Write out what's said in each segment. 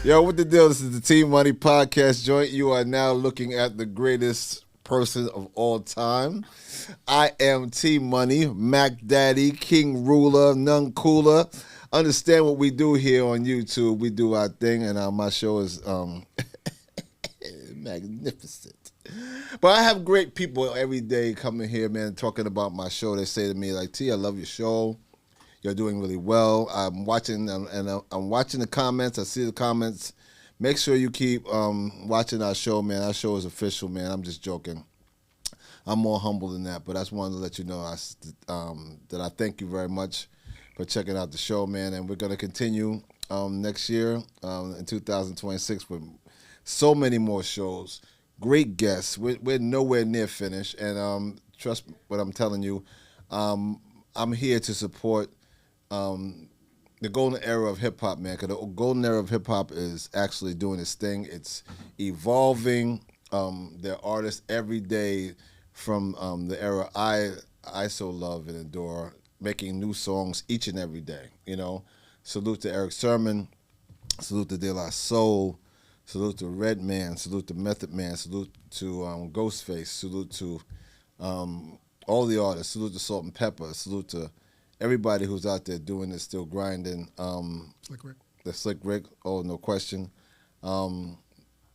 Yo, what the deal? This is the Team Money Podcast joint. You are now looking at the greatest person of all time. I am Team Money, Mac Daddy, King Ruler, none cooler. Understand what we do here on YouTube. We do our thing, and my show is magnificent. But I have great people every day coming here, man, talking about my show. They say to me, like, T, I love your show. You're doing really well. I'm watching, and I'm watching the comments. I see the comments. Make sure you keep watching our show, man. Our show is official, man. I'm just joking. I'm more humble than that, but I just wanted to let you know that I thank you very much for checking out the show, man. And we're going to continue next year in 2026 with so many more shows. Great guests. We're nowhere near finished, and trust what I'm telling you. I'm here to support the golden era of hip-hop, man, because the golden era of hip-hop is actually doing its thing. It's evolving their artists every day from the era I so love and adore, making new songs each and every day, you know. Salute to Eric Sermon, salute to De La Soul, salute to Redman, salute to Method Man, salute to Ghostface, salute to all the artists, salute to Salt and Pepper, salute to everybody who's out there doing this, still grinding. Slick Rick. The Slick Rick, oh, no question.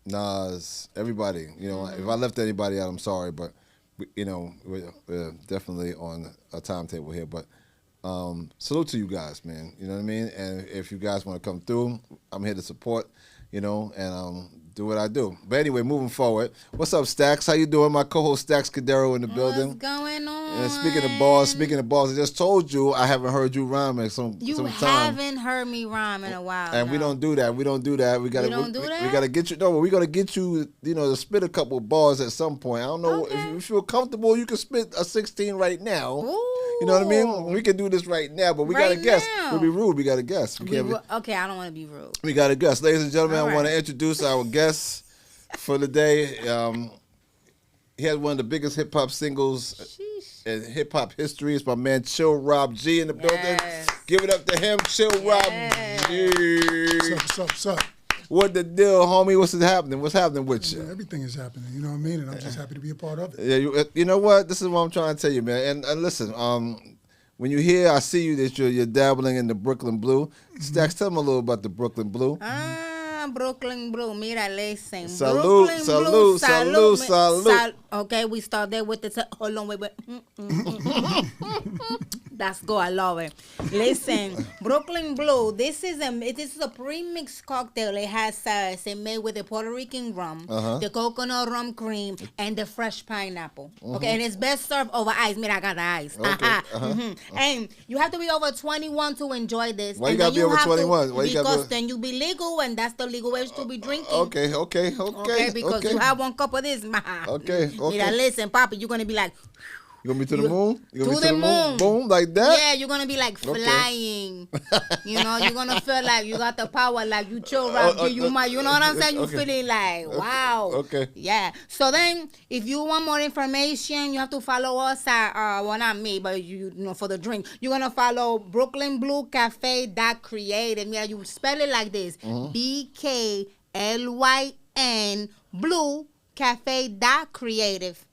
Nas, everybody. You know, if I left anybody out, I'm sorry, but, we're definitely on a timetable here. But salute to you guys, man. You know what I mean? And if you guys want to come through, I'm here to support, and do what I do. But anyway, moving forward. What's up, Stax? How you doing? My co-host Stax Cadero in the building. What's going on? And speaking of balls, I just told you I haven't heard you rhyme in some time. Haven't heard me rhyme in a while. And no. we don't do that. We don't do that. We gotta get you. No, we're gonna get you. To spit a couple of bars at some point. I don't know if you feel comfortable. You can spit a 16 right now. Ooh. You know what I mean? We can do this right now, but we gotta guess. We'll be rude. We gotta guess. Okay, I don't want to be rude. We gotta guess, ladies and gentlemen. Right. I want to introduce our guest for the day. He has one of the biggest hip hop singles in hip hop history. It's my man Chill Rob G in the building. Give it up to him, Chill Rob G. What's up? What the deal, homie? What's happening? What's happening with you? Everything is happening, you know what I mean? And I'm just happy to be a part of it. Yeah, you know what? This is what I'm trying to tell you, man. And listen, when you hear, I see you that you're dabbling in the Brooklyn Blue. Stax, tell them a little about the Brooklyn Blue. Brooklyn Blue. Mira, listen. Salute. Okay, we start there with the... Hold on, wait. That's good. I love it. Listen, Brooklyn Blue. This is a premixed cocktail. It has it's made with the Puerto Rican rum, the coconut rum cream, and the fresh pineapple. Okay, and it's best served over ice. Mira, I got the ice. Okay. And you have to be over 21 to enjoy this. Why you gotta be over 21? Because then you be legal, and that's the legal age to be drinking. Okay. Because you have one cup of this, ma. Okay. Mira, listen, Papa, you're gonna be like. You gonna be to the moon? You gonna to be the moon. Boom, like that? Yeah, you're gonna be like flying. You're gonna feel like you got the power, like you Chill Rob. You know what I'm saying? You feeling like, wow. Okay. Yeah. So then, if you want more information, you have to follow us at, well, not me, but for the drink. You're gonna follow Brooklyn Blue Cafe .creative. Yeah, you spell it like this: BKLYN Blue Cafe .creative.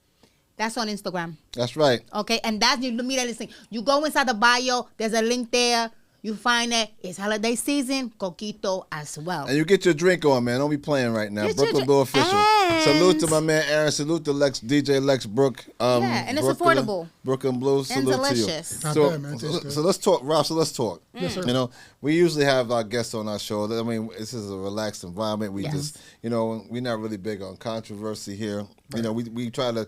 That's on Instagram. That's right. Okay, and that's listen. You go inside the bio. There's a link there. You find it. It's holiday season. Coquito as well. And you get your drink on, man. Don't be playing right now. Brooklyn Blue official. And salute to my man Aaron. Salute to DJ Lex Brook. And it's affordable. Brooklyn Blue. Salute and delicious. To you. Not bad, man. So let's talk, Rob. So let's talk. Yes, sir. We usually have our guests on our show. I mean, this is a relaxed environment. We just, we're not really big on controversy here. Right. We try to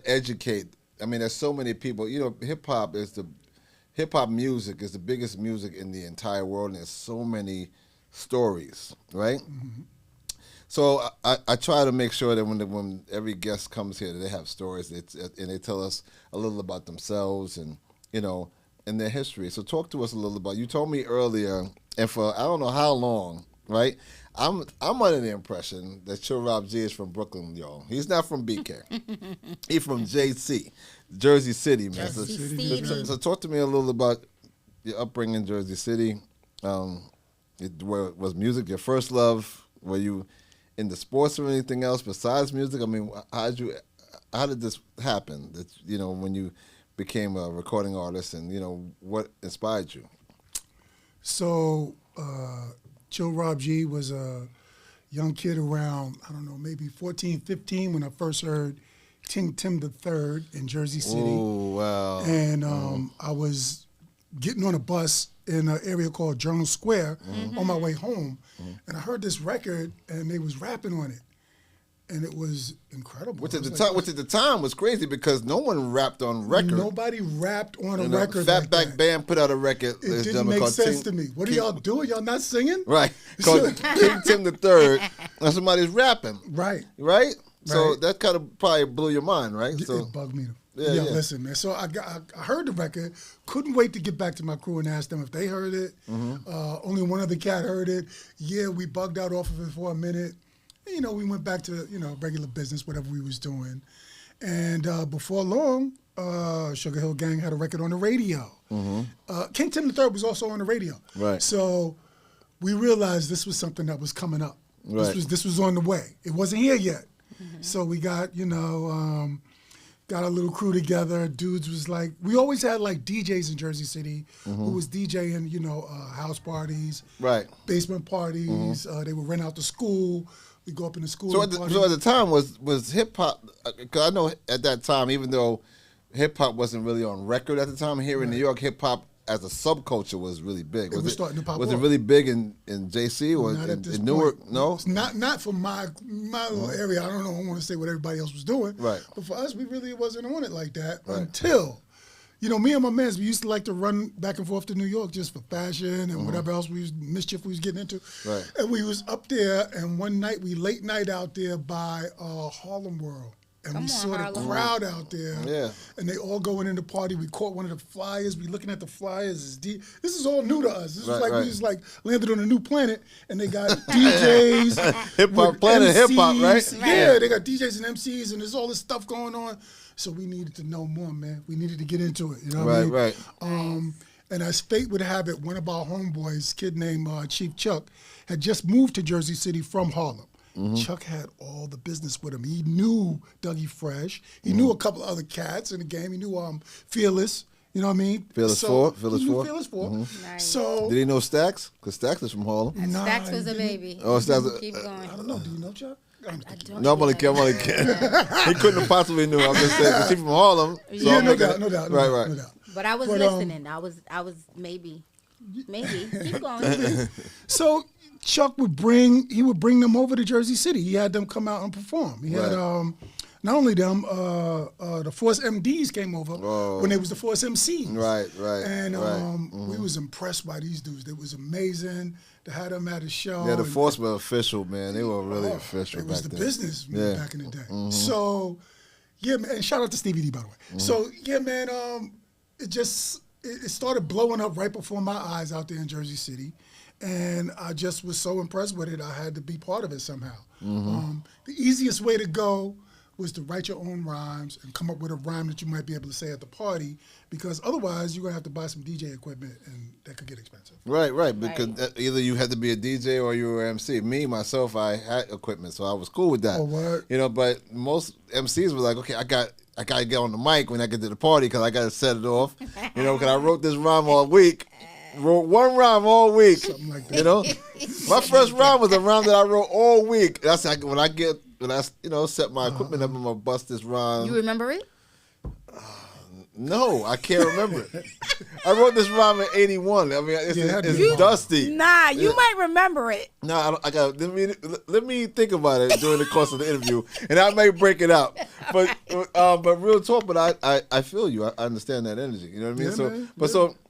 educate. I mean, there's so many people. Hip hop music is the biggest music in the entire world, and there's so many stories, right? Mm-hmm. So I try to make sure that when every guest comes here, that they have stories, and they tell us a little about themselves and and their history. So talk to us a little about. You told me earlier, and for I don't know how long, right? I'm under the impression that Chill Rob G is from Brooklyn, y'all. He's not from BK. He's from JC, Jersey City, man. Jersey City. So talk to me a little about your upbringing in Jersey City. Was music your first love? Were you into sports or anything else besides music? I mean, how did this happen? That when you became a recording artist, and what inspired you? So, Joe Rob G was a young kid around, I don't know, maybe 14, 15 when I first heard Tim the Third in Jersey City. Oh, wow. And I was getting on a bus in an area called Journal Square on my way home. And I heard this record, and they was rapping on it. And it was incredible. Which at the time was crazy because no one rapped on record. Nobody rapped on a record. Fatback Band put out a record. It didn't make sense to me. What are y'all doing? Y'all not singing? Right. Called King Tim the Third, and somebody's rapping. Right. Right? So that kind of probably blew your mind, right? It So bugged me. Yeah. Listen, man. So I heard the record. Couldn't wait to get back to my crew and ask them if they heard it. Only one other cat heard it. Yeah, we bugged out off of it for a minute. We went back to, regular business, whatever we was doing. And before long, Sugar Hill Gang had a record on the radio. King Tim III was also on the radio. Right. So we realized this was something that was coming up. Right. This was on the way. It wasn't here yet. So we got, got a little crew together. Dudes was like, we always had like DJs in Jersey City who was DJing, house parties, right, basement parties. They would rent out the school. We go up in the school. So at the time, was hip hop? Because I know at that time, even though hip hop wasn't really on record at the time, here in New York, hip hop as a subculture was really big. It was starting to pop Was off. it really big in JC or Not at this in Newark? point. No, not for my little area. I don't know. I want to say what everybody else was doing. Right. But for us, we really wasn't on it like that until. Me and my mans, we used to like to run back and forth to New York just for fashion and whatever else mischief we was getting into. Right. And we was up there, and one night we late night out there by Harlem World. And we saw the crowd out there. Yeah. And they all going in the party. We caught one of the flyers. We looking at the flyers. This is all new to us. This was like we just like landed on a new planet, and they got DJs. Hip hop planet, hip hop, right? Yeah, they got DJs and MCs, and there's all this stuff going on. So we needed to know more, man. We needed to get into it. You know what I mean? Right. And as fate would have it, one of our homeboys, a kid named Chief Chuck, had just moved to Jersey City from Harlem. Chuck had all the business with him. He knew Dougie Fresh. He knew a couple of other cats in the game. He knew Fearless. You know what I mean? Fearless Four. Fearless Four. Nice. So did he know Stax? Because Stax is from Harlem. Stax was a baby. Oh, Stax. Keep going. I don't know. Do you know Chuck? I don't No, I'm only kidding. He couldn't have possibly knew. I'm just saying, 'cause he's from Harlem. So Yeah, no doubt. Right. No doubt. But I was listening. I was maybe. Keep going. So Chuck would bring them over to Jersey City. He had them come out and perform. He had not only them, the Force MDs came over when they was the Force MCs. Right. And we was impressed by these dudes. They was amazing to have them at a show. Yeah, the Force were official, man. They were really official. It was the then. business man, back in the day. So yeah, man. And shout out to Stevie D, by the way. So yeah, man. It started blowing up right before my eyes out there in Jersey City. And I just was so impressed with it, I had to be part of it somehow. The easiest way to go was to write your own rhymes and come up with a rhyme that you might be able to say at the party, because otherwise you're going to have to buy some DJ equipment, and that could get expensive. Right, because either you had to be a DJ or you were MC. Me, myself, I had equipment, so I was cool with that. Oh, word. But most MCs were like, okay, I got to get on the mic when I get to the party because I got to set it off. Because I wrote this rhyme all week. Wrote one rhyme all week. Something like that. My first rhyme was a rhyme that I wrote all week. That's like when I set my equipment up, I'm gonna bust this rhyme. You remember it? No, I can't remember it. I wrote this rhyme in '81. I mean, it's dusty. Nah, you might remember it. No, I got. Let me think about it during the course of the interview, and I may break it out. But real talk. But I feel you. I understand that energy. You know what I mean? Yeah,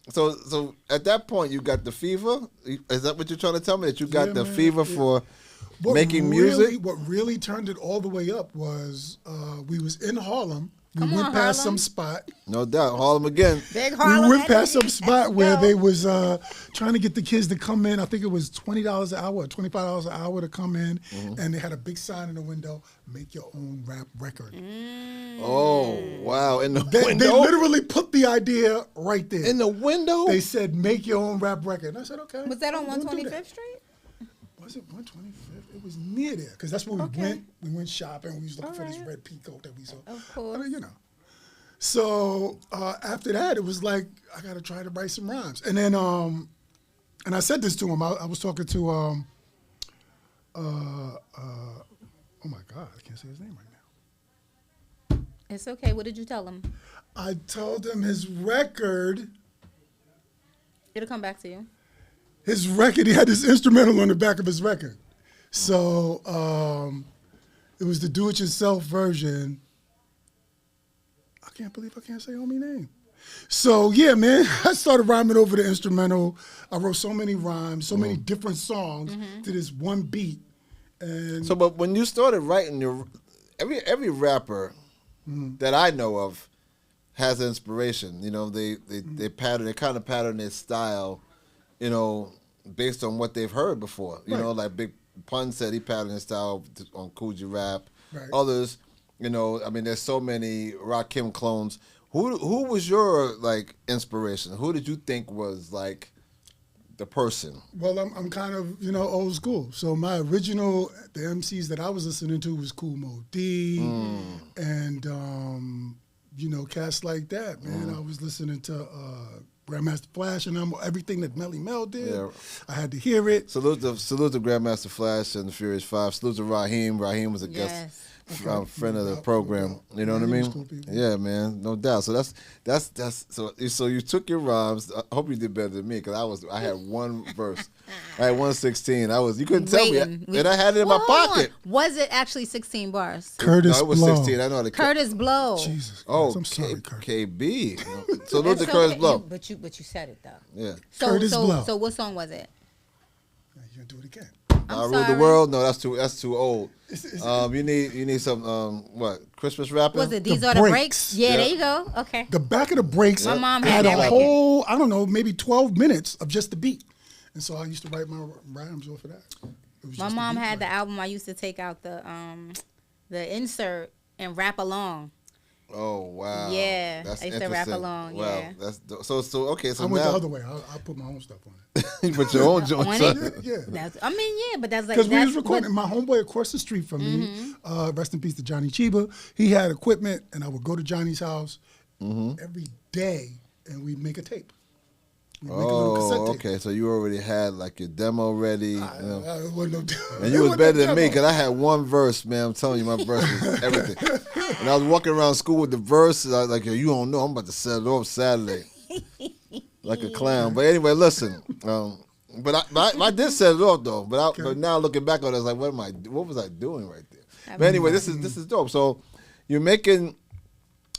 So at that point, you got the fever. Is that what you're trying to tell me? That you got the fever for making music? What really turned it all the way up was we was in Harlem. We went past some spot. No doubt. Harlem again. Big Harlem. We went past some spot where they go. was trying to get the kids to come in. I think it was $20 an hour or $25 an hour to come in. And they had a big sign in the window, make your own rap record. Oh, wow. In the They window? literally put the idea right there. In the window? They said, make your own rap record. And I said, okay. Was that on we'll do 125th that. Street? Was it 125th? It was near there because that's where we went. We went shopping. We was looking for this red peacoat that we saw. Of course. I mean, you know. So after that, it was like I got to try to write some rhymes. And then, and I said this to him. I was talking to, oh my God, I can't say his name right now. It's okay. What did you tell him? I told him his record. It'll come back to you. His record, he had this instrumental on the back of his record. So it was the do-it-yourself version. I can't believe I can't say homie name. So yeah, man, I started rhyming over the instrumental. I wrote so many rhymes, so many different songs to this one beat. And So, but when you started writing every rapper that I know of has inspiration. You know, they kind of pattern their style, you know, based on what they've heard before. You know, like Big Pun said he patterned his style on Coogee Rap. Right. Others, you know, I mean, there's so many Rakim clones. Who was your like inspiration? Who did you think was like the person? well, I'm kind of, you know, old school. So my original, the MCs that I was listening to was Kool Moe D and, you know, cats like that, man. I was listening to Grandmaster Flash and everything that Melly Mel did. Yeah. I had to hear it. Salute to Grandmaster Flash and the Furious Five. Salute to Raheem. Raheem was a guest. Yes. Friend of the program, you know what I he was mean? cool people. Yeah, man, no doubt. So that's so you took your rhymes. I hope you did better than me because I had one verse, I had 116. You couldn't tell me, and I had it in my Hold pocket. on. Was it actually 16 bars? Curtis No, it was Blow. 16. I know the Curtis Blow. Jesus Christ, Oh, I'm sorry, Curtis. KB. Salute to It's Curtis okay. Blow. But you said it though. Yeah, Curtis Blow. So what song was it? You gonna do it again? I'm I rule the sorry. world. No, that's too old. It's- You need some what Christmas rapping? Was it These The Are the Breaks. Breaks? Yeah, Yeah. there you go. Okay. The back of the breaks My mom had had a that record. whole, I don't know, maybe 12 minutes of just the beat. And so I used to write my rhymes off of that. It was My just the mom beat, had right? the album. I used to take out the insert and rap along. Oh wow. Yeah, That's I used to rap interesting. along, Wow, yeah. that's so okay. So I went now the other way. I put my own stuff on it. you put your own joints On on it? it. Yeah. But that's like Because we that's was recording. My homeboy across the street from me, rest in peace to Johnny Chiba, he had equipment, and I would go to Johnny's house every day, and we'd make a tape. We'd make a little cassette Oh, tape. okay. So you already had like your demo ready, you know. It wasn't no, And you was better than me because I had one verse, man. I'm telling you, my verse was everything. And I was walking around school with the verse, and I was like, yo, you don't know, I'm about to set it off Saturday. Like a clown. But anyway, listen. But I did set it off though. But now looking back on it, I was like, what was I doing right there? But anyway, this is dope. So you're making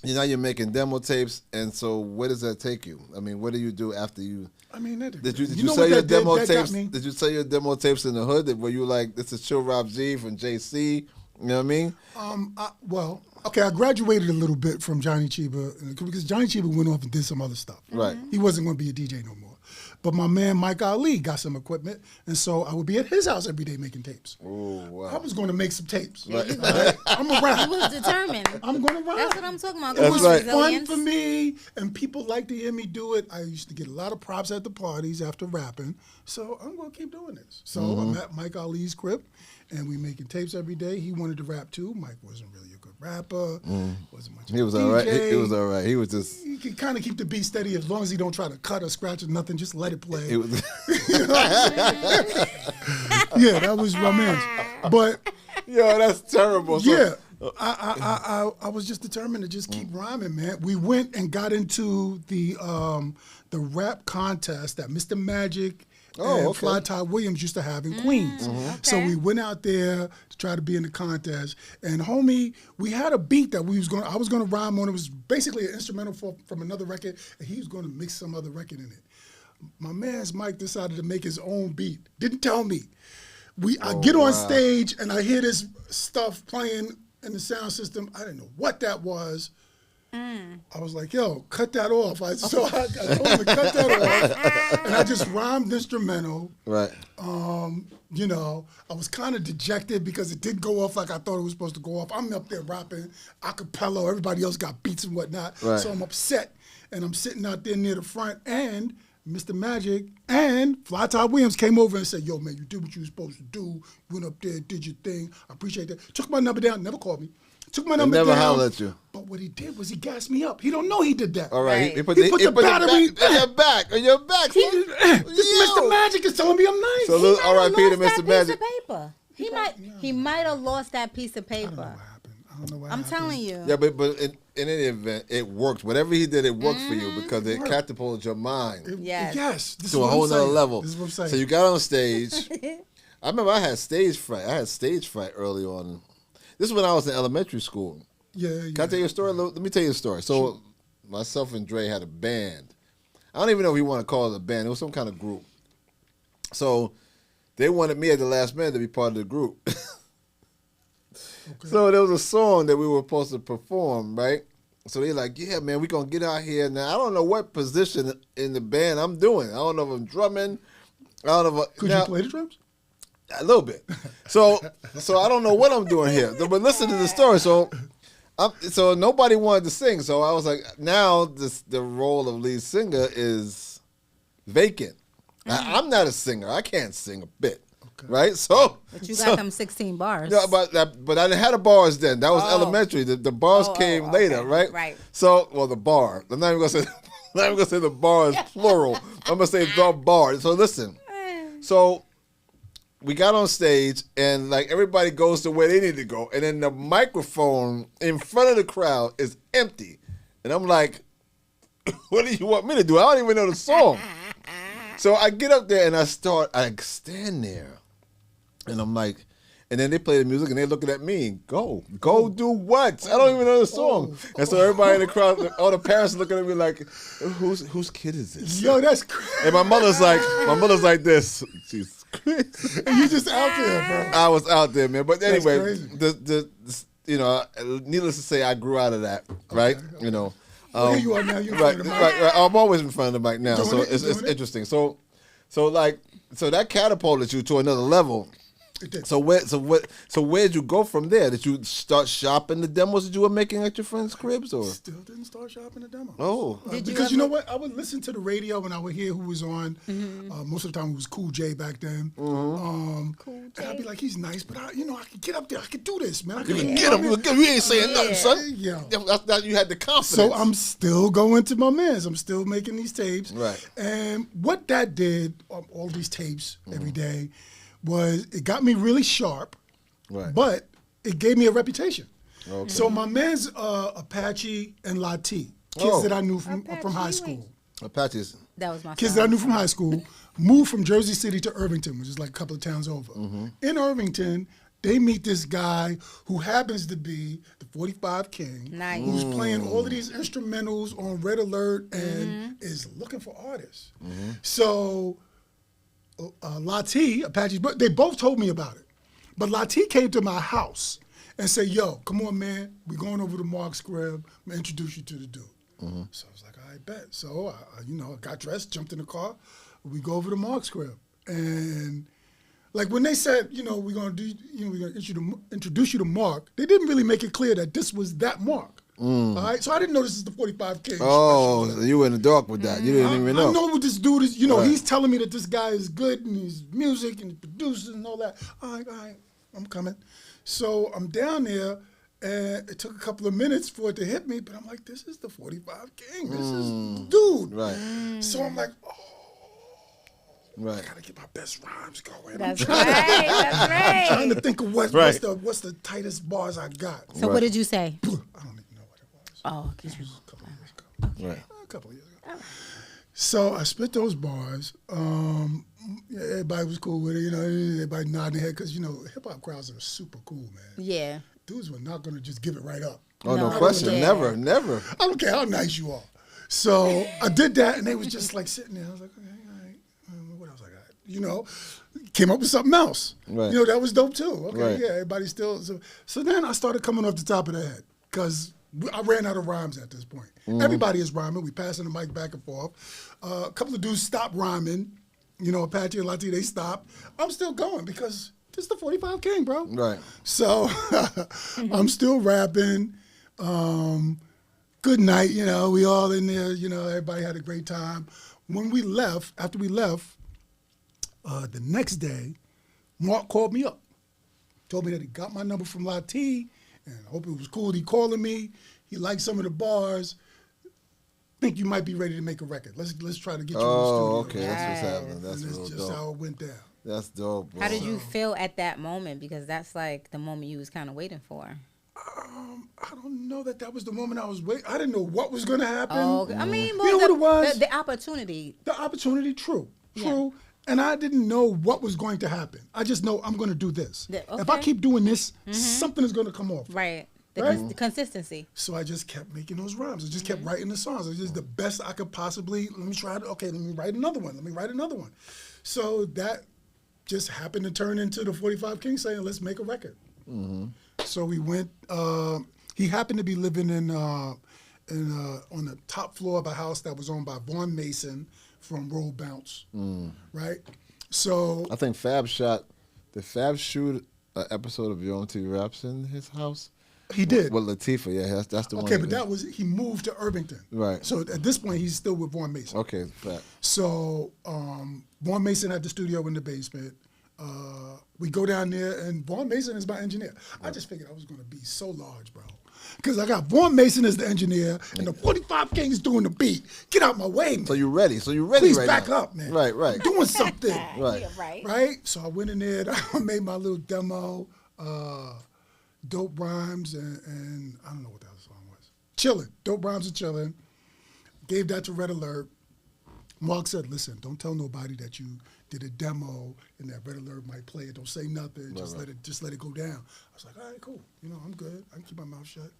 demo tapes, and so where does that take you? I mean, what do you do after you? I mean, Did you know sell what your that did? demo That got tapes? me. Did you sell your demo tapes in the hood? Were you like, this is Chill Rob G from JC? You know what I mean? I graduated a little bit from Johnny Chiba because Johnny Chiba went off and did some other stuff. Right. He wasn't going to be a DJ no more. But my man Mike Ali got some equipment, and so I would be at his house every day making tapes. Oh wow. I was going to make some tapes. Right. All right? I'm a rapper. He was determined. I'm going to rap. That's what I'm talking about. It That's was right. fun Resilience. for me, and people like to hear me do it. I used to get a lot of props at the parties after rapping, so I'm going to keep doing this. So I'm at Mike Ali's crib, and we making tapes every day. He wanted to rap too. Mike wasn't really a good rapper. Wasn't much. He was of a all right. DJ. He was all right. He was just. He can kind of keep the beat steady as long as he don't try to cut or scratch or nothing. Just let it play. He was. Yeah, that was my man. But Yo, that's terrible. So, yeah, I was just determined to just keep rhyming, man. We went and got into the rap contest that Mr. Magic and okay. Fly Ty Williams used to have in Queens. So we went out there to try to be in the contest. And homie, we had a beat that I was gonna rhyme on. It was basically an instrumental from another record, and he was gonna mix some other record in it. My man's Mike decided to make his own beat. Didn't tell me. I get on stage and I hear this stuff playing in the sound system. I didn't know what that was. I was like, yo, cut that off. I told him to cut that off. And I just rhymed instrumental. Right. You know, I was kind of dejected because it didn't go off like I thought it was supposed to go off. I'm up there rapping a cappella. Everybody else got beats and whatnot. Right. So I'm upset. And I'm sitting out there near the front. And Mr. Magic and Fly Ty Williams came over and said, yo, man, you did what you were supposed to do. You went up there, did your thing. I appreciate that. Took my number down. Never called me. Took my number never down. hollered at you. But what he did was he gassed me up. He don't know he did that. All right. Right. He put the battery on your back. On your back. Mr. Magic is telling me I'm nice. So He might have R.I.P. to lost Mr. that Magic. piece of paper. He might have lost that piece of I don't know paper. what happened. I don't know what I'm happened. telling you. Yeah, but in any event, it worked. Whatever he did, it worked for you because it catapulted your mind Yes. Yes. This is to a what whole I'm nother saying. level. This is what I'm saying. So you got on stage. I remember I had stage fright. Early on. This is when I was in elementary school. Yeah. Can I tell you a story? Let me tell you a story. So myself and Dre had a band. I don't even know if you want to call it a band. It was some kind of group. So they wanted me at the last minute to be part of the group. Okay. So there was a song that we were supposed to perform, right? So they're like, yeah, man, we're going to get out here. Now, I don't know what position in the band I'm doing. I don't know if I'm drumming. I don't know if Could you play the drums? A little bit. So I don't know what I'm doing here. But listen to the story. So nobody wanted to sing. So I was like, now the role of lead singer is vacant. I'm not a singer. I can't sing a bit. Okay. Right? But you got them 16 bars. No, but I didn't have the bars then. That was elementary. The bars came later, right? Right. So, well, the bar. I'm not even gonna say the bar is plural. I'm gonna say the bar. So listen. So we got on stage and like everybody goes to where they need to go, and then the microphone in front of the crowd is empty, and I'm like, what do you want me to do? I don't even know the song. So I get up there and I stand there, and I'm like, and then they play the music and they're looking at me. Go do what? I don't even know the song. And so everybody in the crowd, all the parents looking at me like, whose kid is this? Yo, that's crazy. And my mother's like this. Jesus Christ. And you just out there, bro. I was out there, man. But anyway, crazy. needless to say, I grew out of that, right? Okay. You know. Well, here you are now. You're in Right, front of the mic. right. I'm always in front of the mic now, Doing so it, it's doing it. interesting. So that catapulted you to another level. It did. So where'd you go from there? Did you start shopping the demos that you were making at your friends' cribs, or? Still didn't start shopping the demo. Oh, Because you know what? I would listen to the radio when I would hear who was on. Most of the time it was Cool J back then. Cool And I'd be like, he's nice, but I could get up there. I could do this, man. I you could can get him. You ain't saying nothing, son. Yeah. That's you had the confidence. So I'm still going to my mans. I'm still making these tapes. Right. And what that did, all these tapes every day, was it got me really sharp, Right. but it gave me a reputation. Okay. So my man's Apache and Lati, kids that I knew from high school. Apaches. That was my Kids son. that I knew from high school moved from Jersey City to Irvington, which is like a couple of towns over. In Irvington, they meet this guy who happens to be the 45 King, Nice. who's playing all of these instrumentals on Red Alert and is looking for artists. So Lati, Apache, but they both told me about it. But Lati came to my house and said, yo, come on, man. We're going over to Mark's crib. I'm going to introduce you to the dude. So I was like, I bet. So, I got dressed, jumped in the car. We go over to Mark's crib. And like when they said, we're going to introduce you to Mark, they didn't really make it clear that this was that Mark. All right, so I didn't know this is the 45 King. Oh, so you were in the dark with that. You didn't even know. I know what this dude is. Right. He's telling me that this guy is good and he's music and he produces and all that. All right, I'm coming. So I'm down there, and it took a couple of minutes for it to hit me, but I'm like, this is the 45 King. This is the dude. Right. So I'm like, Right. I gotta get my best rhymes going. That's right. That's right. Trying to think of what's the tightest bars I got. So what did you say? I don't even know what it was. Oh, This was a couple of years ago. Right. A couple of years ago. So I spit those bars. Everybody was cool with it. Everybody nodding their head because hip hop crowds are super cool, man. Yeah. Dudes were not gonna just give it right up. Oh, no No, question. yeah. Never. I don't care how nice you are. So I did that, and they was just like sitting there. I was like, okay, all right. What else I got? Came up with something else. Right. That was dope too. Okay, Right. yeah, everybody still. So then I started coming off the top of the head because I ran out of rhymes at this point. Everybody is rhyming. We passing the mic back and forth. A couple of dudes stopped rhyming. You know, Apache and Lati, they stopped. I'm still going because this is the 45 King, bro. Right. So I'm still rapping. Good night, you know, we all in there, you know, everybody had a great time. When we left, after we left, the next day, Mark called me up. Told me that he got my number from Lati, and I hope it was cool. He calling me. He liked some of the bars. Think you might be ready to make a record. Let's try to get you in the studio. Oh, okay, that's what's happening. That's and that's just dope. how it went down. That's dope, bro. How did you feel at that moment? Because that's like the moment you was kind of waiting for. I don't know that was the moment I was waiting. I didn't know what was going to happen. Oh, okay. I mean, you know what it was? The opportunity. The opportunity, true. And I didn't know what was going to happen. I just know I'm going to do this. If I keep doing this, something is going to come off. Right. The consistency. So I just kept making those rhymes. I just kept writing the songs. It was just the best I could possibly. Let me try it. Okay, let me write another one. Let me write another one. So that just happened to turn into the 45 King saying, let's make a record. So we went. He happened to be living on the top floor of a house that was owned by Vaughn Mason from Roll Bounce, right? So I think Fab shoot an episode of Your Own TV Raps in his house. He did. With Latifah, yeah, that's the one. Okay, but he moved to Irvington. Right. So at this point, he's still with Vaughn Mason. Okay, fact. So Vaughn Mason had the studio in the basement. We go down there, and Vaughn Mason is my engineer. I just figured I was going to be so large, bro. Because I got Vaughn Mason as the engineer, and the 45 Kings doing the beat. Get out my way, man. So you're ready. Please right back now. up, man. Right. I'm doing something. Right. Right? So I went in there, I made my little demo, Dope Rhymes, and I don't know what the other song was. Chillin'. Dope Rhymes and Chillin'. Gave that to Red Alert. Mark said, listen, don't tell nobody that you did a demo and that Red Alert might play it. Don't say nothing. Just let it go down. I was like, all right, cool. You know, I'm good. I can keep my mouth shut.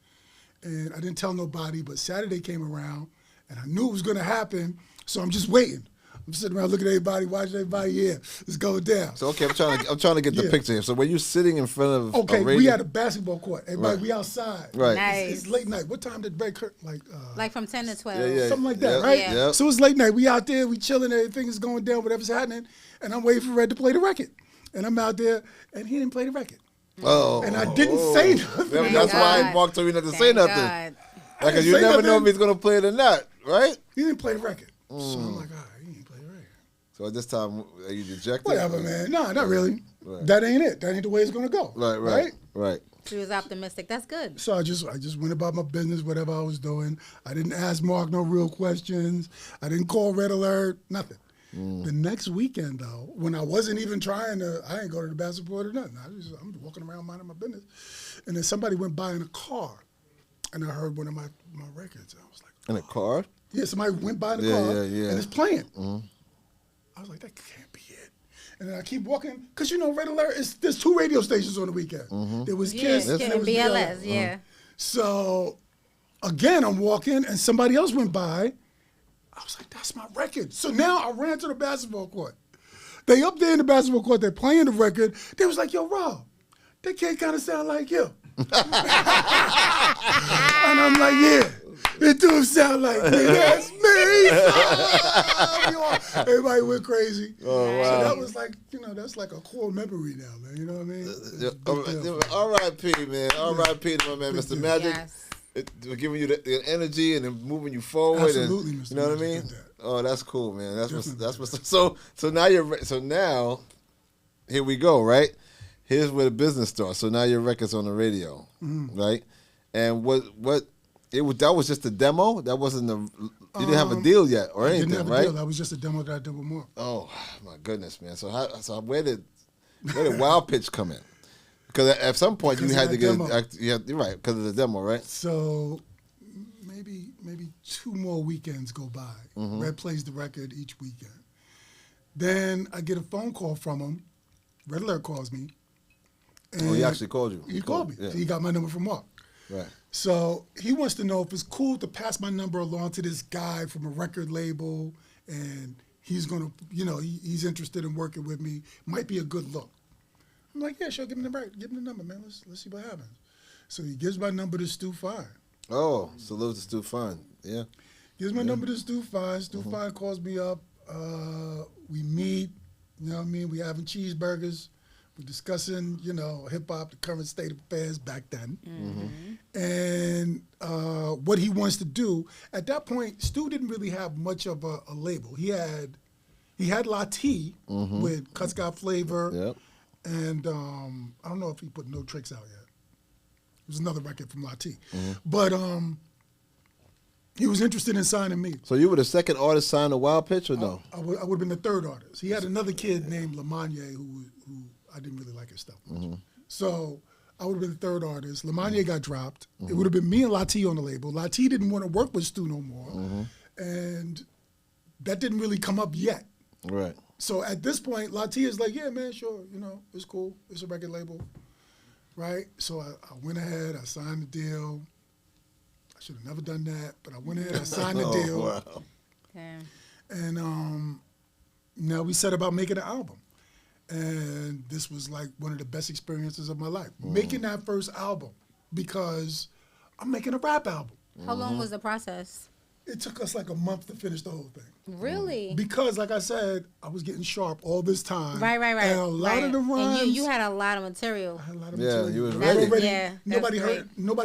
And I didn't tell nobody, but Saturday came around, and I knew it was going to happen, so I'm just waiting. I'm sitting around looking at everybody, watching everybody. Yeah, it's going down. So okay, I'm trying to get the picture here. So when you sitting in front of a radio? We had a basketball court. Everybody, we outside. Right. Nice. It's late night. What time did break? Like from 10 to 12. Yeah. Something like that, right? Yeah. So it's late night. We out there, we chilling, everything is going down, whatever's happening, and I'm waiting for Red to play the record. And I'm out there, and he didn't play the record. Oh. And I didn't say nothing. That's why Mark told me not to say nothing. Because you never know if he's going to play it or not, right? He didn't play the record. So I'm like, all right, he didn't play the record. So at this time, are you dejected? Whatever, man. No, not really. Right. That ain't it. That ain't the way it's going to go. Right. She was optimistic. That's good. So I just went about my business, whatever I was doing. I didn't ask Mark no real questions. I didn't call Red Alert, nothing. The next weekend, though, when I wasn't even trying to, I ain't go to the basketball or nothing. I'm walking around minding my business. And then somebody went by in a car, and I heard one of my records. I was like, In a car? yeah, somebody went by in the car, and it's playing. I was like, that can't be it. And then I keep walking, because you know, Red Alert, there's 2 radio stations on the weekend. There was Kiss and there was BLS, yeah. So, again, I'm walking, and somebody else went by. I was like, that's my record. So now I ran to the basketball court. They up there in the basketball court, they're playing the record. They was like, yo, Rob, that kid kind of sound like you. And I'm like, yeah, it do sound like me. That's me. Everybody went crazy. Oh, wow. So that was like, that's like a core memory now, man. You know what I mean? R.I.P., man. R.I.P. to my man, Mr. Magic. Yes. Giving you the energy and then moving you forward. Absolutely, and, Mr. You know what I Magic mean? did that. Oh, that's cool, man. That's what's so now here we go, right? Here's where the business starts. So now your record's on the radio, right? And that was just a demo. That wasn't you didn't have a deal yet or anything, didn't have right? a deal. That was just a demo that I did with Mark. Oh my goodness, man. So where did Wild Pitch come in? Because at some point you had to get you're right because of the demo, right? So maybe 2 more weekends go by. Red plays the record each weekend. Then I get a phone call from him. Red Alert calls me. Oh, he actually called you. He called me. Yeah. He got my number from Mark. Right. So he wants to know if it's cool to pass my number along to this guy from a record label, and he's gonna, he's interested in working with me. Might be a good look. I'm like, yeah, sure, give him the number, man. Let's see what happens. So he gives my number to Stu Fine. Oh, salute to Stu Fine. Yeah. Gives my number to Stu Fine. Stu Fine calls me up. We meet. You know what I mean? We having cheeseburgers. We're discussing, hip hop, the current state of affairs back then, and what he wants to do. At that point, Stu didn't really have much of a label. He had Lati with Cuts Got Flavor, and I don't know if he put No Tricks out yet. It was another record from Lati, but he was interested in signing me. So you were the second artist signed to Wild Pitch, or no? I would have been the third artist. He had another kid named Lamagna who I didn't really like his stuff much. So I would have been the third artist. Lamagna got dropped. It would have been me and Lati on the label. Lati didn't want to work with Stu no more. And that didn't really come up yet. Right. So at this point, Lati is like, yeah, man, sure. It's cool. It's a record label. Right? So I went ahead. I signed the deal. I should have never done that. But I went ahead. I signed the deal. Wow. Okay. And now we set about making an album. And this was like one of the best experiences of my life. Making that first album, because I'm making a rap album. How long was the process? It took us like a month to finish the whole thing. Really? Because, like I said, I was getting sharp all this time. Right. And a lot of the rhymes. And you had a lot of material. I had a lot of material. You was ready. Yeah, nobody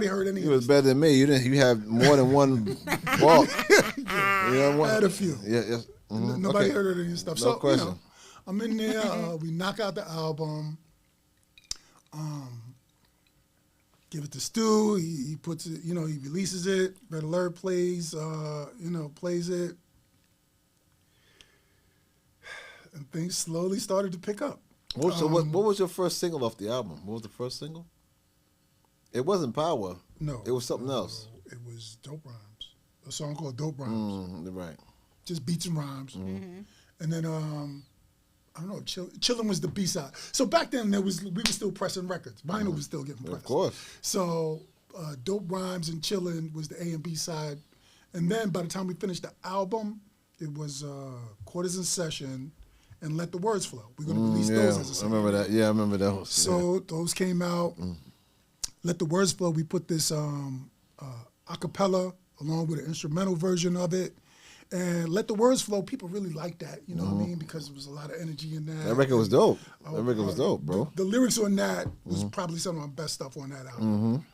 heard any of You was this. better than me. You had more than one ball. I had a few. Yeah. Yes. Nobody heard any of this stuff. No So, question. I'm in there. We knock out the album. Give it to Stu. He puts it. He releases it. Red Alert plays. Plays it. And things slowly started to pick up. What was your first single off the album? What was the first single? It wasn't Power. No. It was something else. It was Dope Rhymes. A song called Dope Rhymes. Right. Just beats and rhymes. And then I don't know, Chillin' was the B-side. So back then we were still pressing records. Vinyl was still getting pressed. Of course. So Dope Rhymes and Chillin' was the A and B side. And then by the time we finished the album, it was Quarters in Session and Let the Words Flow. We're going to release those as a single. I remember that. Yeah, I remember those. So those came out. Let the Words Flow, we put this a cappella along with an instrumental version of it. And Let the Words Flow, people really liked that, you know what I mean? Because there was a lot of energy in that. That record was dope. That record was dope, bro. The lyrics on that was probably some of my best stuff on that album.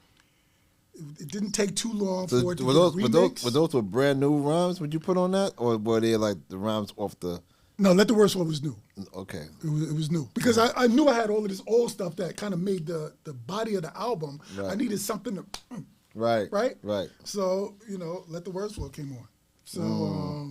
It didn't take too long for it to get a remix. Were those brand new rhymes would you put on that? Or were they like the rhymes off the... No, Let the Words Flow was new. Okay. It was new. Because I knew I had all of this old stuff that kind of made the body of the album. Right. I needed something to... Right. Right? So, Let the Words Flow came on. So,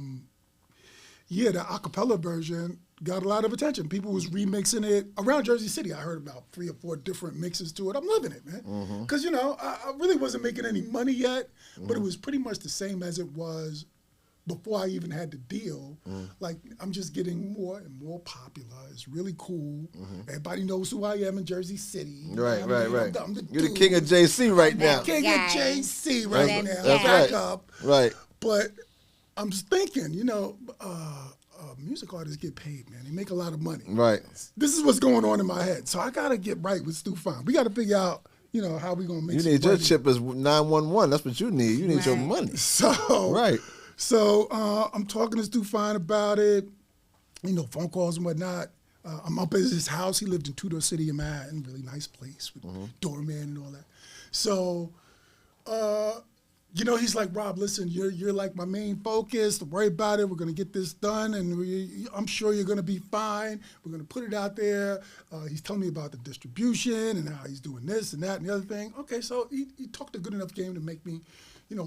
the a cappella version got a lot of attention. People was remixing it. Around Jersey City, I heard about 3 or 4 different mixes to it. I'm loving it, man. Because, I really wasn't making any money yet, but it was pretty much the same as it was before I even had the deal. Like, I'm just getting more and more popular. It's really cool. Everybody knows who I am in Jersey City. Right. I'm You're the king of JC right now. King of JC right now. That's Back right. up. Right. But I'm just thinking, music artists get paid, man. They make a lot of money. Right. This is what's going on in my head. So I got to get right with Stu Fine. We got to figure out, how we going to make You some need your money. chip as 911. That's what you need. You need your money. So, Right. So I'm talking to Stu Fine about it, phone calls and whatnot. I'm up at his house. He lived in Tudor City in Manhattan, really nice place with doorman and all that. So, he's like, Rob, listen, you're like my main focus. Don't worry about it. We're going to get this done, and I'm sure you're going to be fine. We're going to put it out there. He's telling me about the distribution and how he's doing this and that and the other thing. Okay, so he talked a good enough game to make me,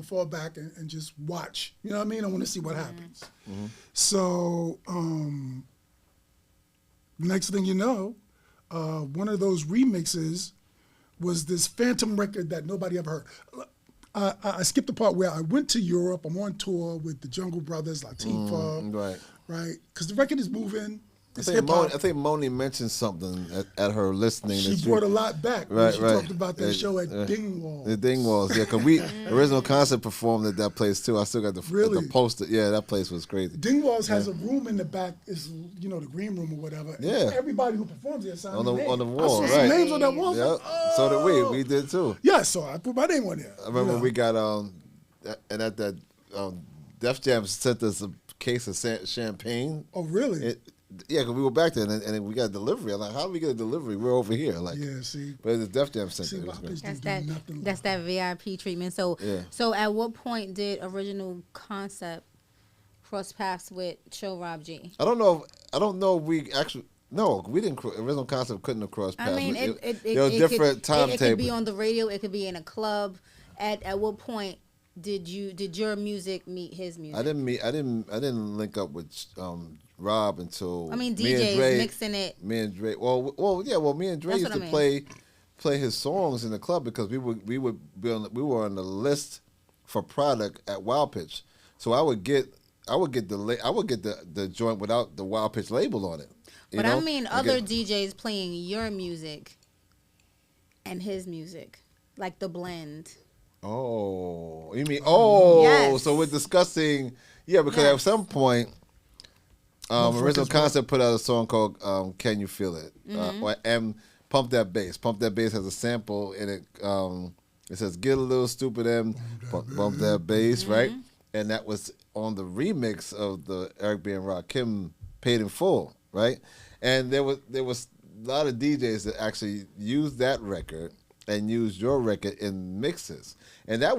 fall back and just watch. You know what I mean? I want to see what happens. So next thing you know, one of those remixes was this Phantom record that nobody ever heard. I skipped the part where I went to Europe. I'm on tour with the Jungle Brothers, Latifah, Right. Because the record is moving. It's hip hop. I think Moni mentioned something at her listening. She brought a lot back. Right, she right. talked about that show at Dingwall. The Dingwalls, yeah, because we original concept performed at that place too. I still got the poster. Yeah, that place was crazy. Dingwalls has a room in the back. Is the green room or whatever. Yeah. And everybody who performs there signed On the wall, I saw right? some names on that wall. Yep. Like, oh. So did we. We did too. Yeah, so I put my name on there. I remember we got and at that Def Jam sent us a case of champagne. Oh, really? Yeah, because we were back there, and we got a delivery. I'm like, how do we get a delivery? We're over here. Like, yeah, see. But the Def Jam Center. That's that VIP treatment. So, so at what point did original concept cross paths with Chill Rob G? I don't know. If we actually. No, we didn't. Original concept couldn't have crossed paths. I mean, there was different timetables. It could be on the radio. It could be in a club. At what point did your music meet his music? I didn't link up with Rob until DJs mixing it. Me and Dre. Well, me and Dre used to play his songs in the club because we were on the list for product at Wild Pitch. So I would get the joint without the Wild Pitch label on it. But I mean, other DJs playing your music and his music, like the blend. Oh, you mean yes. So we're discussing because at some point. Original Concept put out a song called "Can You Feel It?" And "Pump That Bass." "Pump That Bass" has a sample in it. It says "Get a little stupid and bump that bass," right? And that was on the remix of the Eric B and Rakim "Paid in Full," right? And there was a lot of DJs that actually used that record and used your record in mixes. And that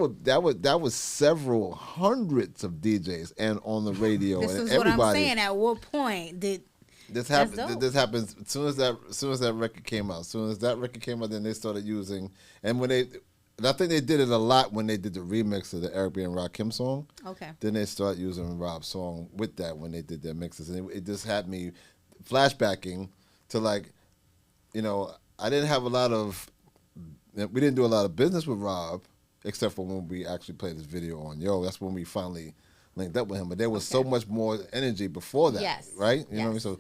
was several hundreds of DJs and on the radio. This and is everybody. What I'm saying. At what point did this happen? This happens as soon as that record came out. As soon as that record came out, then they started using. And I think they did it a lot when they did the remix of the Eric B and Rakim song. Okay. Then they started using Rob's song with that when they did their mixes, and it just had me flashbacking to I didn't have a lot of. We didn't do a lot of business with Rob. Except for when we actually played this video on Yo, that's when we finally linked up with him. But there was so much more energy before that, right? You know what I mean? So,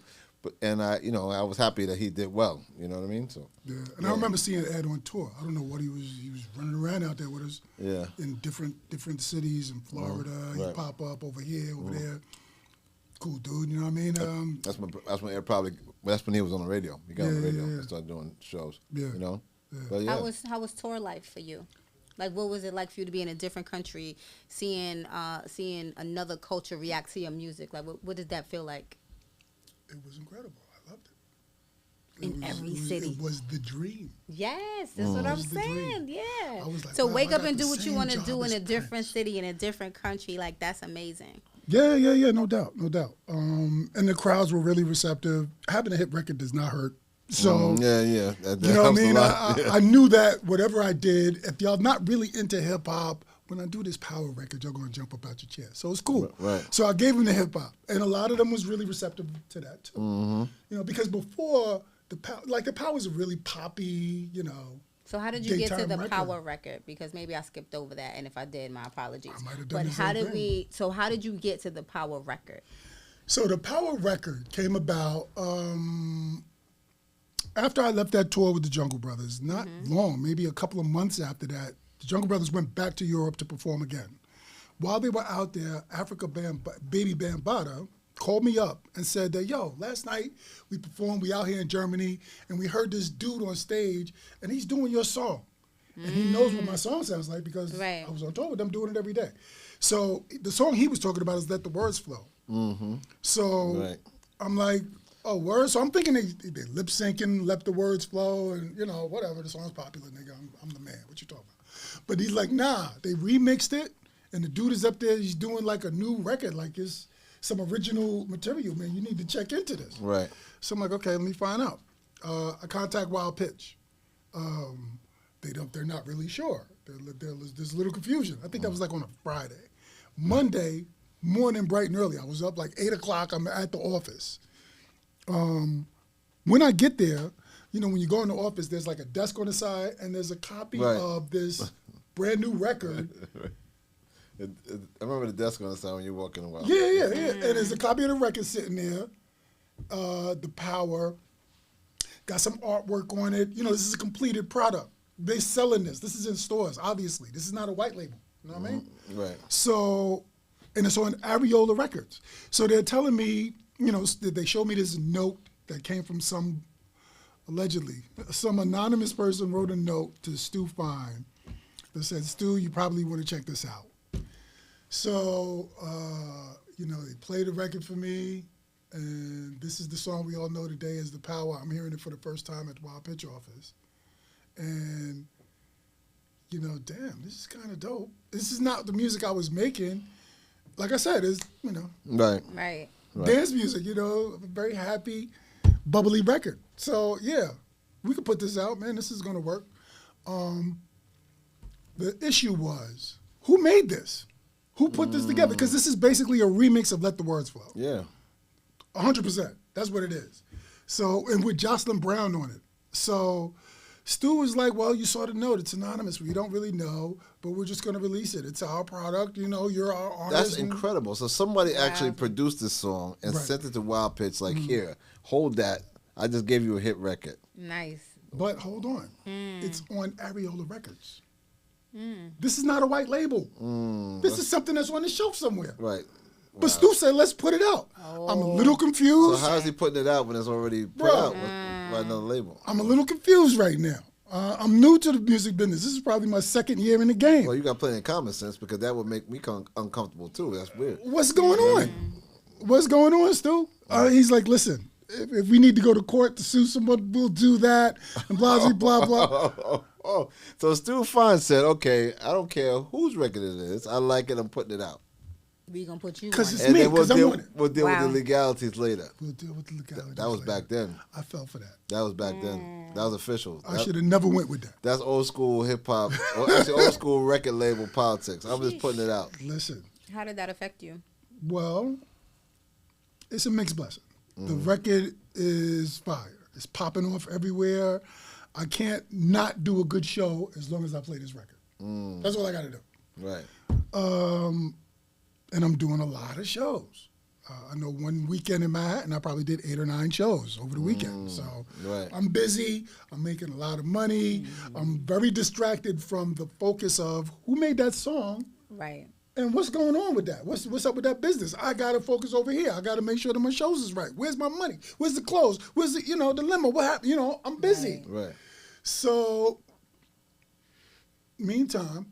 I was happy that he did well. You know what I mean? So yeah, and I remember seeing Ed on tour. I don't know what he was running around out there with us. Yeah, in different cities in Florida. He'd pop up over here, over there. Cool dude, you know what I mean? That's when he was on the radio. He got on the radio and started doing shows. Yeah, you know. Yeah. But How was tour life for you? Like, what was it like for you to be in a different country, seeing another culture react to your music? Like, what did that feel like? It was incredible. I loved it. Every city. It was the dream. Yes, that's what I'm saying. Yeah. I was like, so wow, wake up and do what you want to do in a different city, in a different country. Like, that's amazing. Yeah, no doubt. And the crowds were really receptive. Having a hit record does not hurt. So that you know what I mean? I knew that whatever I did, if y'all not really into hip hop, when I do this power record, y'all gonna jump up out your chair. So it's cool. Right. So I gave them the hip hop, and a lot of them was really receptive to that too. Mm-hmm. Because before the power was a really poppy, So how did you get to the power record? Because maybe I skipped over that, and if I did, my apologies. I might have done how did you get to the power record? So the power record came about. After I left that tour with the Jungle Brothers, not long, maybe a couple of months after that, the Jungle Brothers went back to Europe to perform again. While they were out there, Baby Bambaataa called me up and said that, yo, last night we performed, we out here in Germany, and we heard this dude on stage, and he's doing your song. And he knows what my song sounds like because I was on tour with them doing it every day. So the song he was talking about is Let the Words Flow. Mm-hmm. So I'm like, oh, words? So I'm thinking they lip syncing, let the words flow, and whatever. The song's popular, nigga. I'm the man. What you talking about? But he's like, nah. They remixed it, and the dude is up there. He's doing like a new record, like it's some original material. Man, you need to check into this. Right. So I'm like, okay, let me find out. I contact Wild Pitch. They're not really sure. There's a little confusion. I think that was like on a Friday. Monday morning, bright and early. I was up like 8 o'clock. I'm at the office. When I get there, when you go in the office, there's like a desk on the side, and there's a copy of this brand new record. I remember the desk on the side when you walk in the wild. Yeah. And there's a copy of the record sitting there, the power. Got some artwork on it. You know, this is a completed product. They selling this. This is in stores, obviously. This is not a white label. You know what I mean? Right. So, and it's on Areola Records. So they're telling me, you know, they showed me this note that came from allegedly, some anonymous person wrote a note to Stu Fine that said, Stu, you probably want to check this out. So, you know, they played the record for me, and this is the song we all know today as The Power. I'm hearing it for the first time at the Wild Pitch office. And, you know, damn, this is kind of dope. This is not the music I was making. Like I said, it's, you know. Right. Dance music, you know, a very happy, bubbly record. So, yeah, we could put this out, man. This is going to work. The issue was, who made this? Who put this together? Because this is basically a remix of Let the Words Flow. Yeah. 100%. That's what it is. So, and with Jocelyn Brown on it. So, Stu was like, well, you saw the note. It's anonymous. We don't really know, but we're just going to release it. It's our product. You know, you're our artist. That's incredible. So somebody actually produced this song and sent it to Wild Pitch, like, here, hold that. I just gave you a hit record. Nice. But hold on. It's on Areola Records. This is not a white label. This is something that's on the shelf somewhere. Right. But Stu said, let's put it out. I'm a little confused. So how is he putting it out when it's already put out by another label? I'm a little confused right now. I'm new to the music business. This is probably my second year in the game. Well, you got plenty of common sense because that would make me uncomfortable too. That's weird. What's going on? What's going on, Stu? He's like, listen, if we need to go to court to sue someone, we'll do that. And blah, blah, blah. So Stu Fine said, okay, I don't care whose record it is. I like it. I'm putting it out. We gonna put you on Because it. it's me, because I'm on it. We'll deal with the legalities later. We'll deal with the legalities That was later. back then. I fell for that. That was back then. That was official. I should have never went with that. That's old school hip hop. Actually, old school record label politics. I'm just putting it out. Listen. How did that affect you? Well, it's a mixed blessing. The record is fire. It's popping off everywhere. I can't not do a good show as long as I play this record. That's all I got to do. Right. And I'm doing a lot of shows. I know one weekend in Manhattan, I probably did 8 or 9 shows over the weekend. So I'm busy. I'm making a lot of money. I'm very distracted from the focus of who made that song. Right. And what's going on with that? What's up with that business? I got to focus over here. I got to make sure that my shows is right. Where's my money? Where's the clothes? Where's the, the limo? What happened? I'm busy. Right. So, meantime,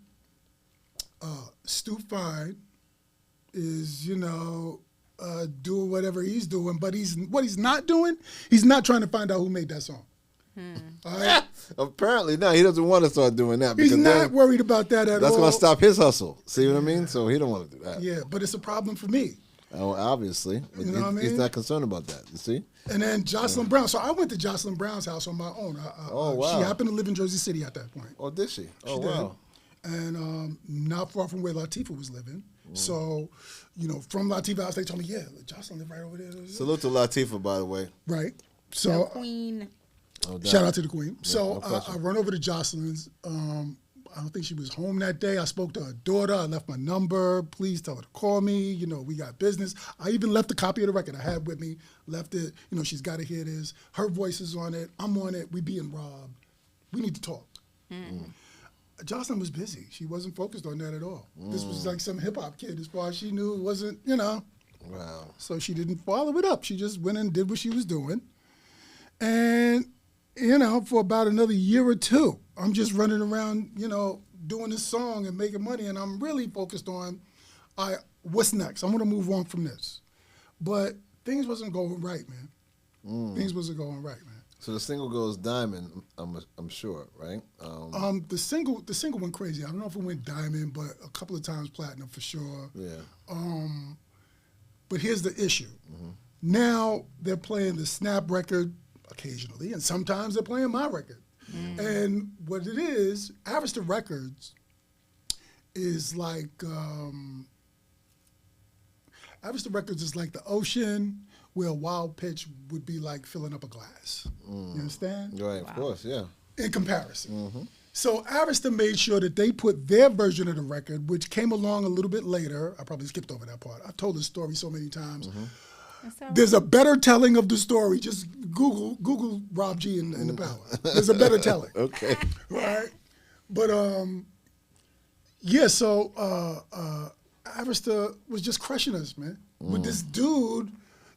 Stu Fine is, doing whatever he's doing, but what he's not doing, he's not trying to find out who made that song. All right? Apparently not. He doesn't want to start doing that. He's not worried about that at all. That's going to stop his hustle. See what I mean? So he don't want to do that. Yeah, but it's a problem for me. Oh, obviously. You know what I mean? He's not concerned about that. You see? And then Jocelyn Brown. So I went to Jocelyn Brown's house on my own. Wow. She happened to live in Jersey City at that point. Oh, did she? Oh, She did. wow. And not far from where Latifah was living. So, from Latifah's house, they told me, yeah, Jocelyn lived right over there. Salute to Latifah, by the way. Right. So, Queen. Shout out to the Queen. Yeah, So no I run over to Jocelyn's. I don't think she was home that day. I spoke to her daughter. I left my number. Please tell her to call me. We got business. I even left a copy of the record I had with me. Left it. She's got to hear this. Her voice is on it. I'm on it. We being robbed. We need to talk. Jocelyn was busy. She wasn't focused on that at all. This was like some hip hop kid, as far as she knew. It wasn't, Wow. So she didn't follow it up. She just went and did what she was doing. And, for about another year or two, I'm just running around, doing this song and making money. And I'm really focused on, what's next? I'm going to move on from this. But things wasn't going right, man. Things wasn't going right, man. So the single goes diamond, I'm sure, right? The single went crazy. I don't know if it went diamond, but a couple of times platinum for sure. Yeah. But here's the issue. Now they're playing the Snap record occasionally, and sometimes they're playing my record. And what it is, Arista Records is like the ocean, where Wild Pitch would be like filling up a glass. You understand? Right, of course, yeah. In comparison. So Arista made sure that they put their version of the record, which came along a little bit later. I probably skipped over that part. I've told this story so many times. There's a better telling of the story. Just Google Rob G and the Power. There's a better telling. Okay. Right? But yeah, so Arista was just crushing us, man. With this dude,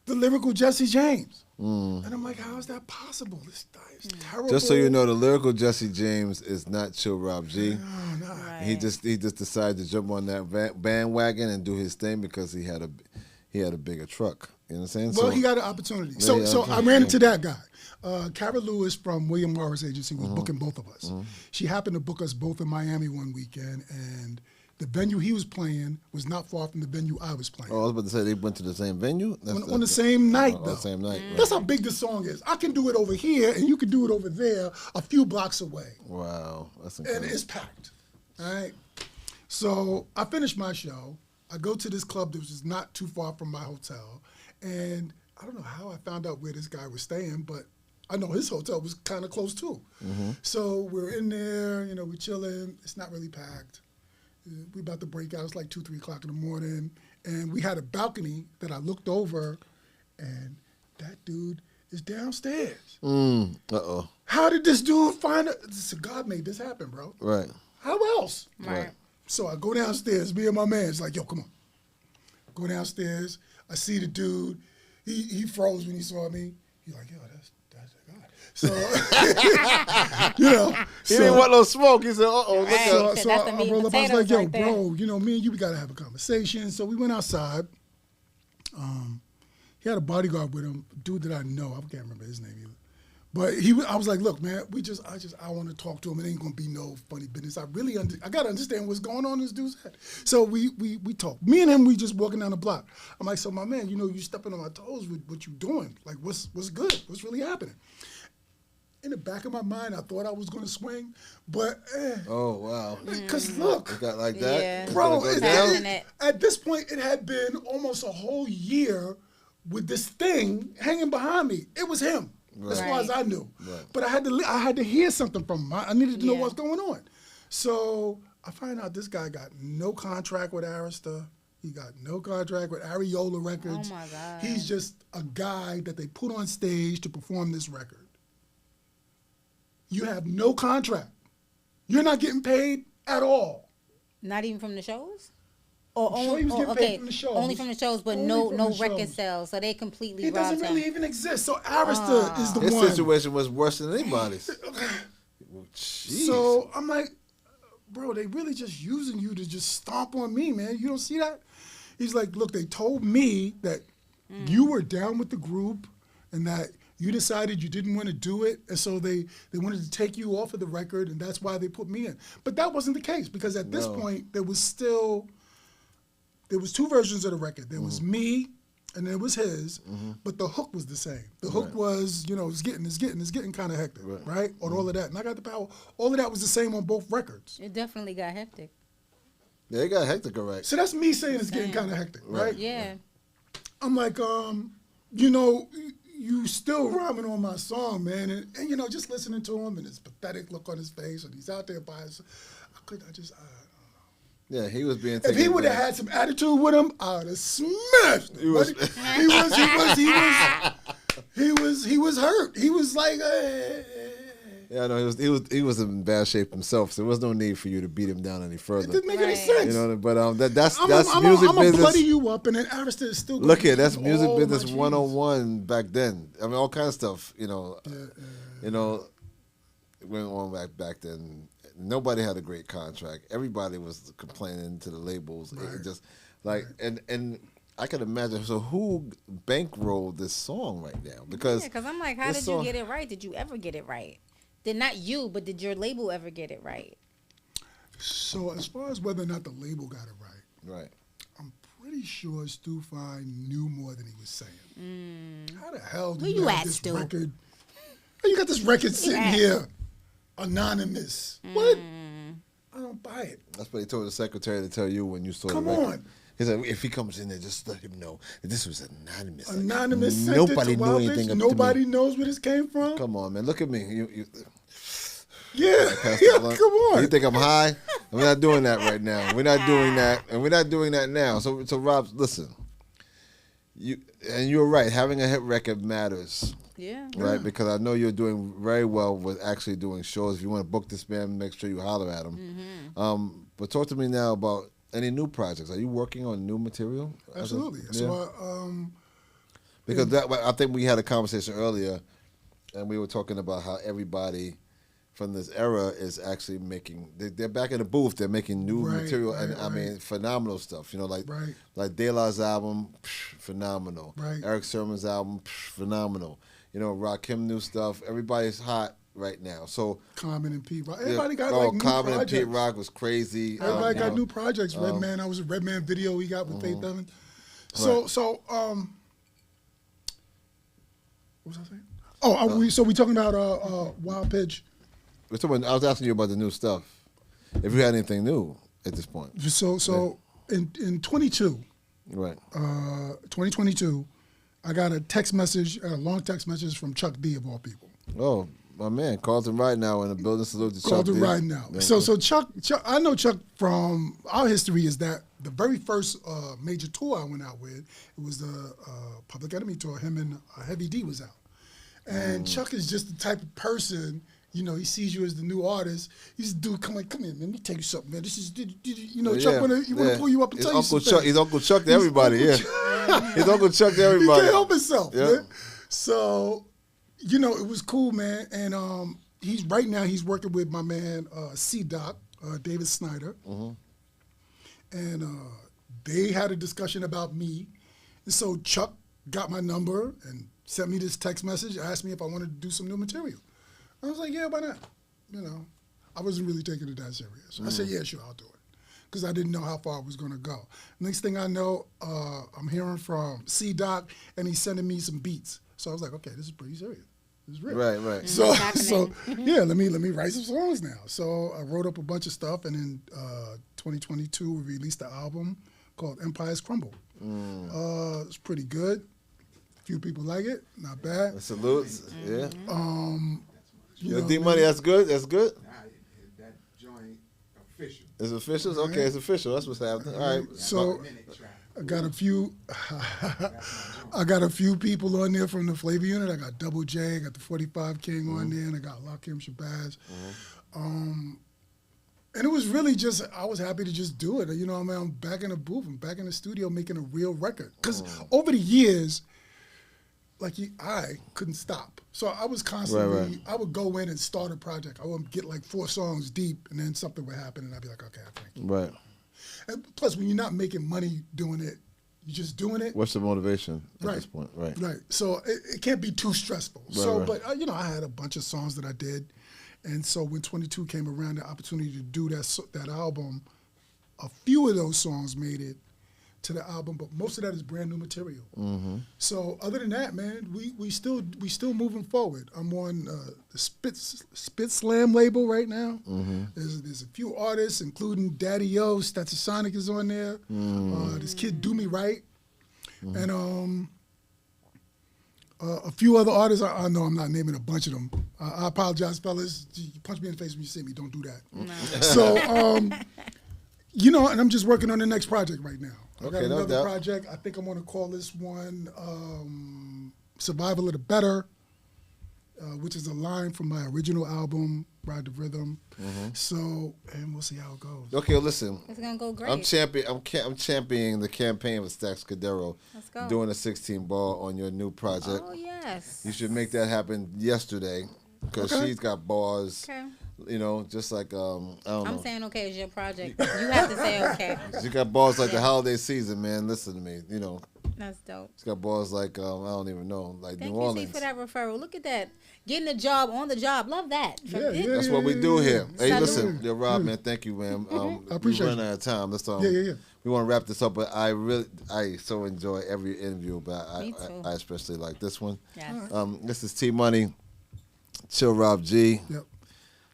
the lyrical Jesse James. And I'm like, how is that possible? This guy is terrible. Just so you know, the lyrical Jesse James is not Chill Rob G. No. Right. He just decided to jump on that bandwagon and do his thing because he had a bigger truck. You know what I'm saying? Well, he got an opportunity. So I ran into that guy. Kara Lewis from William Morris Agency was booking both of us. She happened to book us both in Miami one weekend, and the venue he was playing was not far from the venue I was playing. Oh, I was about to say they went to the same venue? On the same night, though. The same night. Right. That's how big the song is. I can do it over here, and you can do it over there, a few blocks away. Wow. That's incredible. And it's packed. All right? So I finished my show. I go to this club that was not too far from my hotel, and I don't know how I found out where this guy was staying, but I know his hotel was kind of close too. So we're in there, we're chilling. It's not really packed. We about to break out. It's like 2, 3 o'clock in the morning, and we had a balcony that I looked over, and that dude is downstairs. Uh-oh. How did this dude find it? God made this happen, bro. Right. How else? Right. So I go downstairs. Me and my man is like, yo, come on. Go downstairs. I see the dude. He froze when he saw me. He's like, yo, that's the guy. So, He didn't want no smoke. He said, uh-oh, Right. look out. So That's the I meat roll and up. I was like, yo, potatoes right bro, me and you, we got to have a conversation. So we went outside. He had a bodyguard with him, a dude that I know. I can't remember his name either. But I was like, look, man, I want to talk to him. It ain't going to be no funny business. I got to understand what's going on in this dude's head. So we talked. Me and him, we just walking down the block. I'm like, so my man, you stepping on my toes with what you doing. Like, what's good? What's really happening? In the back of my mind, I thought I was going to swing, but Oh, wow. because look, It got like that? Yeah. bro, It's gonna go down? at this point, it had been almost a whole year with this thing hanging behind me. It was him, as far as I knew. Right. But I had to hear something from him. I needed to know Yeah. what's going on. So I find out this guy got no contract with Arista. He got no contract with Areola Records. Oh, my God. He's just a guy that they put on stage to perform this record. You have no contract. You're not getting paid at all. Not even from the shows? Or I'm sure he was getting paid from the shows. Only from the shows, but Only no from no the record shows. sales. So they completely It robbed doesn't him. really even exist. So Arista is the His one. situation was worse than anybody's. Jeez. So I'm like, bro, they really just using you to just stomp on me, man. You don't see that? He's like, look, they told me that you were down with the group and that you decided you didn't want to do it, and so they wanted to take you off of the record, and that's why they put me in. But that wasn't the case, because at this point, there was 2 versions of the record. There was me, and there was his, but the hook was the same. The hook was, it's getting kind of hectic, right? On all of that. And I got the power. All of that was the same on both records. It definitely got hectic. Yeah, it got hectic, all right. So that's me saying it's getting kind of hectic, right? Yeah. I'm like, you still rhyming on my song, man. And just listening to him and his pathetic look on his face, and he's out there by his, I don't know. Yeah, he was being If taken he would have advantage. had some attitude with him, I would have smashed him. He was hurt. He was like, Yeah, I know he was in bad shape himself, so there was no need for you to beat him down any it further. didn't make any Right. sense. But that's I'm music gonna business. bloody you up, and then Arista is still. Look here, gonna that's eat music all my business cheese. 101 back then. I mean, all kinds of stuff. Went on back then. Nobody had a great contract. Everybody was complaining to the labels. Right. It just like and I can imagine. So who bankrolled this song right now? Because I'm like, how this did song- you get it right? Did you ever get it right? Did not you, but did your label ever get it right? So as far as whether or not the label got it right, right. I'm pretty sure Stu Fine knew more than he was saying. How the hell do Where you you have at, this Stu? record? How you got this record sitting at? here, anonymous? What? I don't buy it. That's what he told the secretary to tell you when you saw Come the record. on. He said, if he comes in there, just let him know that this was anonymous. Like, Anonymous. Sent nobody it to knew Wild anything Bitch. up to me. Nobody knows where this came from. Come on, man. Look at me. Yeah, Pass yeah. that along. Come on. You think I'm high? We're not doing that right now. We're not doing that, and we're not doing that now. So Rob, listen. you're right. Having a hit record matters. Yeah. Right, because I know you're doing very well with actually doing shows. If you want to book this man, make sure you holler at him. But talk to me now about any new projects. Are you working on new material? Absolutely. Yeah. So, because I think we had a conversation earlier, and we were talking about how everybody from this era is actually making. They're back in the booth. They're making new material, and I mean phenomenal stuff. You know, like De La's album, phenomenal. Right. Eric Sermon's album, phenomenal. You know, Rakim new stuff. Everybody's hot right now. So Common and Pete Rock. Everybody got like new Common projects. and Pete Rock was crazy. Everybody got new projects. Redman, I was a Redman video we got with Faith Evans. So what was I saying? Oh, so we talking about Wild Pitch. I was asking you about the new stuff. If you had anything new at this point. So in 22, right, 2022. I got a text message, a long text message from Chuck D of all people. Oh, my man, Carlton right now in the building. Salute to Chuck D. Carlton right now. So Chuck, I know Chuck from our history is that the very first major tour I went out with, it was the Public Enemy tour. Him and Heavy D was out. And Chuck is just the type of person, you know, he sees you as the new artist. He's dude, come here, man. Let me tell you something, man. This is, you know, Chuck want to pull you up and tell you something. He's Uncle Chuck to everybody, He's Uncle Chuck to everybody. He can't help himself, man. So, you know, it was cool, man. And he's working with my man C-Doc, David Snyder. And they had a discussion about me. And so Chuck got my number and sent me this text message, asked me if I wanted to do some new material. I was like, yeah, why not? You know, I wasn't really taking it that serious. I said, yeah, sure, I'll do it. Because I didn't know how far I was going to go. Next thing I know, I'm hearing from C-Doc, and he's sending me some beats. So I was like, okay, this is pretty serious. This is real. Right. So yeah, let me write some songs now. So I wrote up a bunch of stuff, and in 2022, we released an album called Empires Crumble. It's pretty good. A few people like it, not bad. Salutes, yeah. You know, D-Money, that's good? That's good? Nah, that joint official. It's official? Okay, it's official. That's what's happening. All right. So I got a few I got a few people on there from the Flavor Unit. I got Double J, I got the 45 King on there, and I got Lakim Shabazz. And it was really just, I was happy to just do it. You know, I mean, I'm back in the booth, I'm back in the studio making a real record. Because over the years, like I couldn't stop. So I was constantly, I would go in and start a project. I would get like 4 songs deep, and then something would happen, and I'd be like, okay, thank you. Right. And plus, when you're not making money doing it, you're just doing it. What's the motivation at this point? Right. Right. So it can't be too stressful. But you know, I had a bunch of songs that I did, and so when 22 came around, the opportunity to do that album, a few of those songs made it to the album, but most of that is brand new material. So other than that, man, we still moving forward. I'm on the Spit Slam label right now. There's a few artists, including Daddy O, Stetsasonic is on there. This kid Do Me Right, and a few other artists. I know I'm not naming a bunch of them. I apologize, fellas. You punch me in the face when you see me. Don't do that. No. So you know, and I'm just working on the next project right now. I got Okay, no another doubt. project. I think I'm going to call this one Survival of the Better, which is a line from my original album, Ride the Rhythm. So, and we'll see how it goes. Okay, listen. It's gonna go great. I'm championing the campaign with Stax Cadero. Let's go. Doing a 16 ball on your new project. Oh yes. You should make that happen yesterday, because she's got bars. Okay. You know, just like I don't know. I'm saying okay, it's your project. You have to say okay. She got balls like the holiday season, man. Listen to me. You know, That's dope. she's got balls like I don't even know, like Thank New you, Orleans. C, for that referral. Look at that. Getting a job on the job. Love that. That's what we do here. Hey, Salute. listen, yo, Rob, man, thank you, man. I appreciate we run it. out of time. Let's Yeah. We want to wrap this up, but I so enjoy every interview, but Me too. I especially like this one. Yes. This is T Money, Chill Rob G. Yep.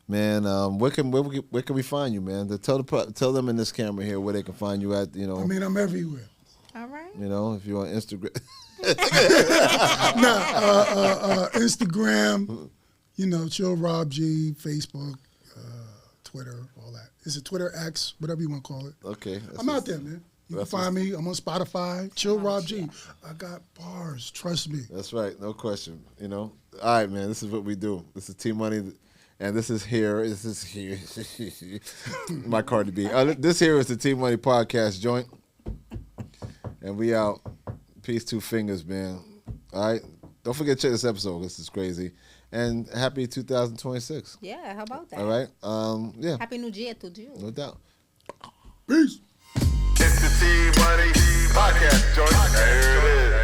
Man, where can we find you, man? Tell them in this camera here where they can find you at. You know, I mean, I'm everywhere. All right. you know, if you're on Instagram. Instagram, you know, Chill Rob G, Facebook, Twitter, all that. Is it Twitter X, whatever you want to call it? Okay, I'm out there, man. You can find me. I'm on Spotify. Chill Rob G. I got bars. Trust me. That's right. No question. You know. All right, man. This is what we do. This is T Money, and this is here. This is here. My Cardi B. This here is the T Money podcast joint, and we out. Peace, 2 fingers, man. All right. Don't forget to check this episode. This is crazy. And happy 2026. Yeah, how about that? All right. Yeah. Happy New Year to you. No doubt. Peace. It's the T Money Podcast, Jordan. There it is.